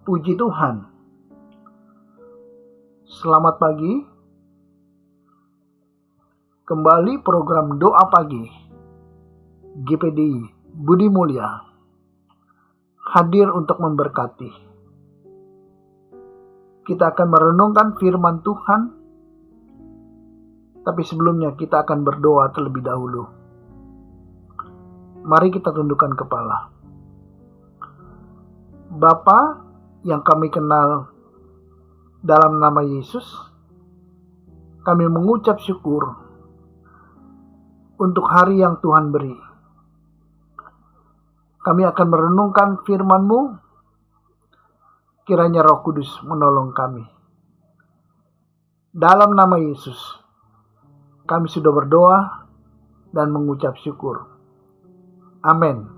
Puji Tuhan. Selamat pagi. Kembali program Doa Pagi GPDI Budi Mulia hadir untuk memberkati. Kita akan merenungkan firman Tuhan, tapi sebelumnya kita akan berdoa terlebih dahulu. Mari kita tundukkan kepala. Bapa yang kami kenal dalam nama Yesus, kami mengucap syukur untuk hari yang Tuhan beri. Kami akan merenungkan firman-Mu, kiranya Roh Kudus menolong kami. Dalam nama Yesus, kami sudah berdoa dan mengucap syukur. Amin.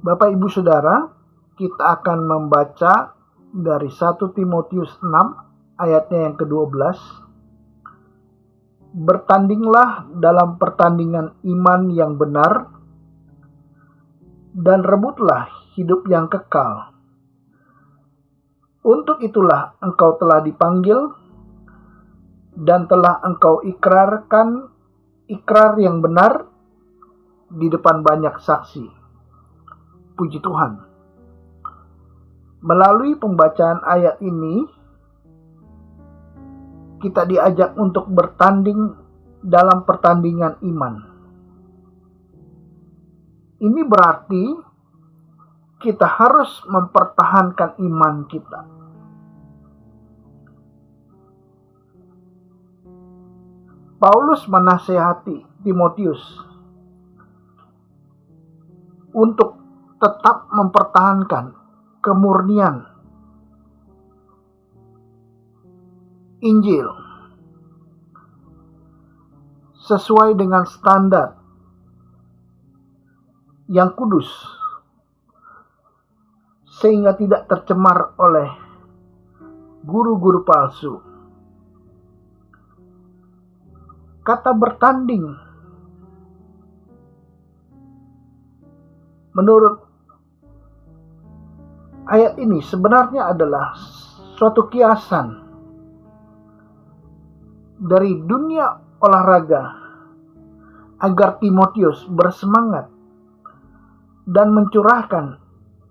Bapak, Ibu, Saudara, kita akan membaca dari 1 Timotius 6 ayatnya yang ke-12. Bertandinglah dalam pertandingan iman yang benar dan rebutlah hidup yang kekal. Untuk itulah engkau telah dipanggil dan telah engkau ikrarkan ikrar yang benar di depan banyak saksi. Puji Tuhan. Melalui pembacaan ayat ini, kita diajak untuk bertanding dalam pertandingan iman. Ini berarti kita harus mempertahankan iman kita. Paulus menasihati Timotius untuk tetap mempertahankan kemurnian Injil sesuai dengan standar yang kudus, sehingga tidak tercemar oleh guru-guru palsu. Kata bertanding menurut ayat ini sebenarnya adalah suatu kiasan dari dunia olahraga agar Timotius bersemangat dan mencurahkan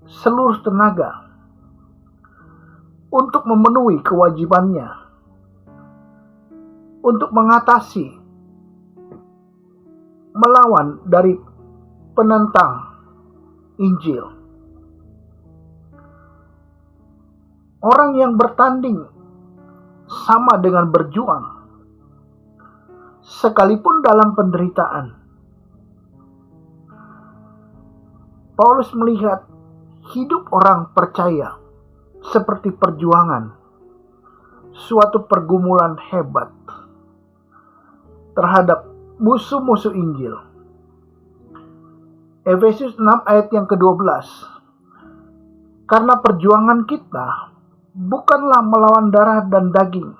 seluruh tenaga untuk memenuhi kewajibannya untuk mengatasi melawan dari penentang Injil. Orang yang bertanding sama dengan berjuang, sekalipun dalam penderitaan. Paulus melihat hidup orang percaya seperti perjuangan, suatu pergumulan hebat terhadap musuh-musuh Injil. Efesus 6 ayat yang ke-12. Karena perjuangan kita bukanlah melawan darah dan daging,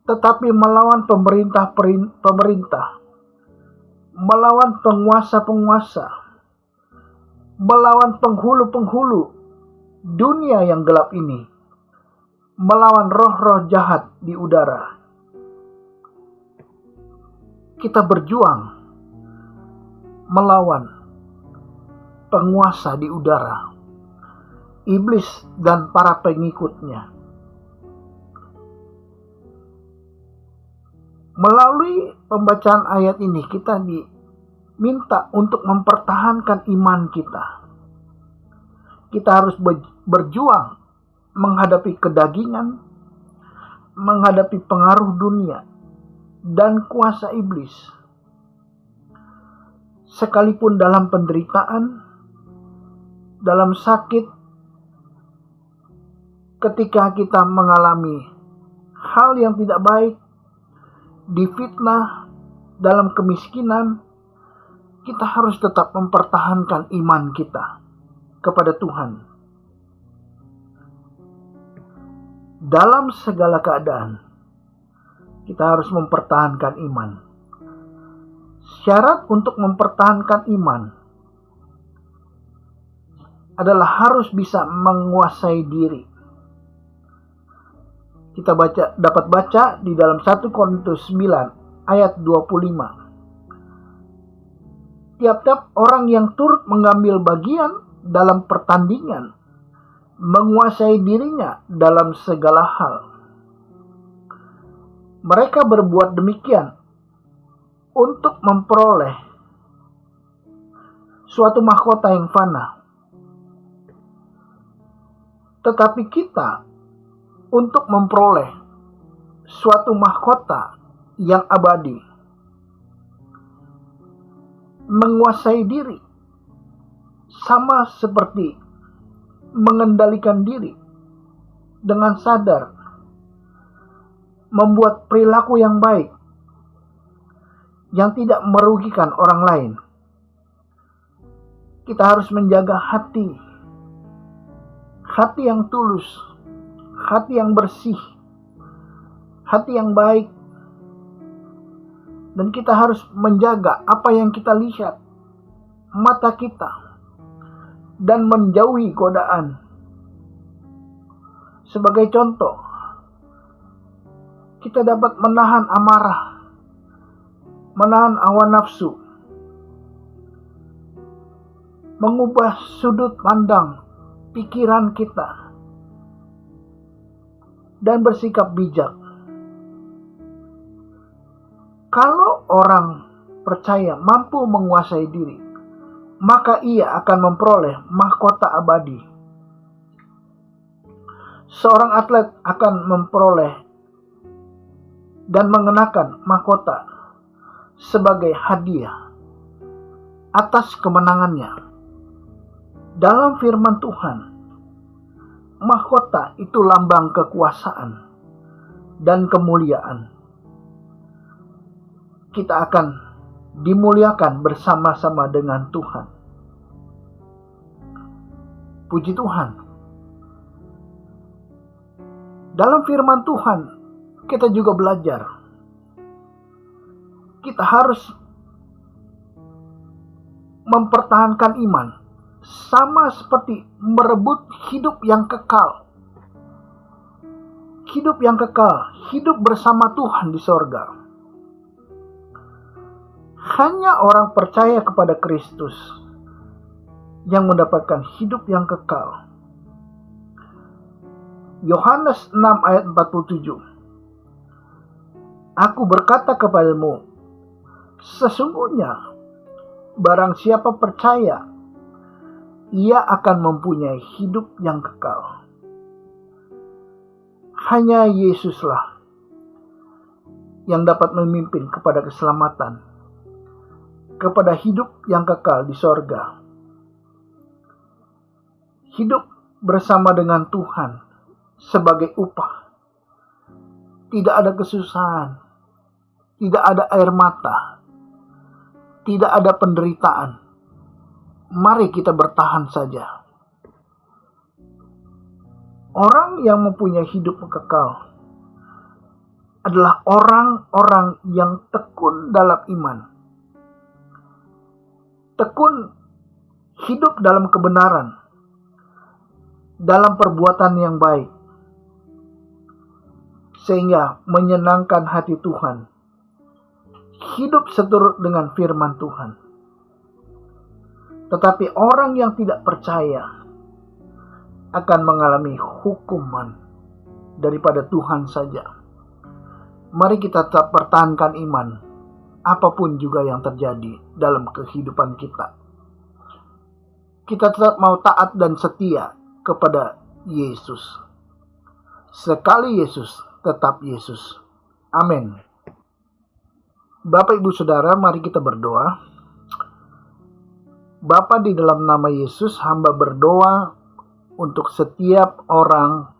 tetapi melawan pemerintah, melawan penguasa-penguasa, melawan penghulu-penghulu dunia yang gelap ini, melawan roh-roh jahat di udara. Kita berjuang melawan penguasa di udara, iblis dan para pengikutnya. Melalui pembacaan ayat ini kita diminta untuk mempertahankan iman kita. Kita harus berjuang menghadapi kedagingan, menghadapi pengaruh dunia dan kuasa iblis. Sekalipun dalam penderitaan, dalam sakit, ketika kita mengalami hal yang tidak baik, difitnah, dalam kemiskinan, kita harus tetap mempertahankan iman kita kepada Tuhan. Dalam segala keadaan, kita harus mempertahankan iman. Syarat untuk mempertahankan iman adalah harus bisa menguasai diri. Kita dapat baca di dalam 1 Korintus 9 ayat 25. Tiap-tiap orang yang turut mengambil bagian dalam pertandingan menguasai dirinya dalam segala hal. Mereka berbuat demikian untuk memperoleh suatu mahkota yang fana. Tetapi kita untuk memperoleh suatu mahkota yang abadi. Menguasai diri sama seperti mengendalikan diri dengan sadar, membuat perilaku yang baik yang tidak merugikan orang lain. Kita harus menjaga hati yang tulus, hati yang bersih, hati yang baik. Dan kita harus menjaga apa yang kita lihat, mata kita, dan menjauhi godaan. Sebagai contoh, kita dapat menahan amarah, menahan hawa nafsu, mengubah sudut pandang pikiran kita, dan bersikap bijak. Kalau orang percaya mampu menguasai diri, maka ia akan memperoleh mahkota abadi. Seorang atlet akan memperoleh dan mengenakan mahkota sebagai hadiah atas kemenangannya. Dalam firman Tuhan, mahkota itu lambang kekuasaan dan kemuliaan. Kita akan dimuliakan bersama-sama dengan Tuhan. Puji Tuhan. Dalam firman Tuhan, kita juga belajar. Kita harus mempertahankan iman, sama seperti merebut hidup yang kekal. Hidup yang kekal, hidup bersama Tuhan di sorga. Hanya orang percaya kepada Kristus yang mendapatkan hidup yang kekal. Yohanes 6 ayat 47. Aku berkata kepadamu, sesungguhnya barang siapa percaya, ia akan mempunyai hidup yang kekal. Hanya Yesuslah yang dapat memimpin kepada keselamatan, kepada hidup yang kekal di sorga. Hidup bersama dengan Tuhan sebagai upah. Tidak ada kesusahan, tidak ada air mata, tidak ada penderitaan. Mari kita bertahan saja. Orang yang mempunyai hidup kekal adalah orang-orang yang tekun dalam iman. Tekun hidup dalam kebenaran, dalam perbuatan yang baik, sehingga menyenangkan hati Tuhan. Hidup seturut dengan firman Tuhan. Tetapi orang yang tidak percaya akan mengalami hukuman daripada Tuhan saja. Mari kita tetap pertahankan iman, apapun juga yang terjadi dalam kehidupan kita. Kita tetap mau taat dan setia kepada Yesus. Sekali Yesus, tetap Yesus. Amin. Bapak, Ibu, Saudara, mari kita berdoa. Bapa, di dalam nama Yesus, hamba berdoa untuk setiap orang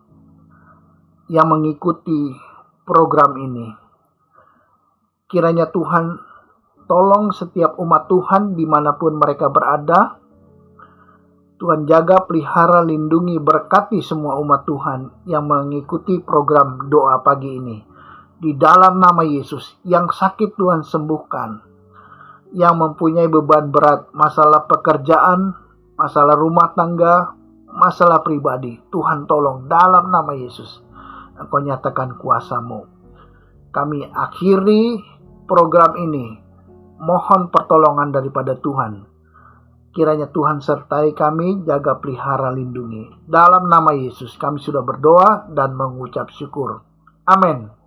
yang mengikuti program ini. Kiranya Tuhan tolong setiap umat Tuhan dimanapun mereka berada. Tuhan jaga, pelihara, lindungi, berkati semua umat Tuhan yang mengikuti program doa pagi ini. Di dalam nama Yesus, yang sakit Tuhan sembuhkan. Yang mempunyai beban berat, masalah pekerjaan, masalah rumah tangga, masalah pribadi. Tuhan tolong dalam nama Yesus. Engkau nyatakan kuasa-Mu. Kami akhiri program ini. Mohon pertolongan daripada Tuhan. Kiranya Tuhan sertai kami, jaga, pelihara, lindungi. Dalam nama Yesus kami sudah berdoa dan mengucap syukur. Amin.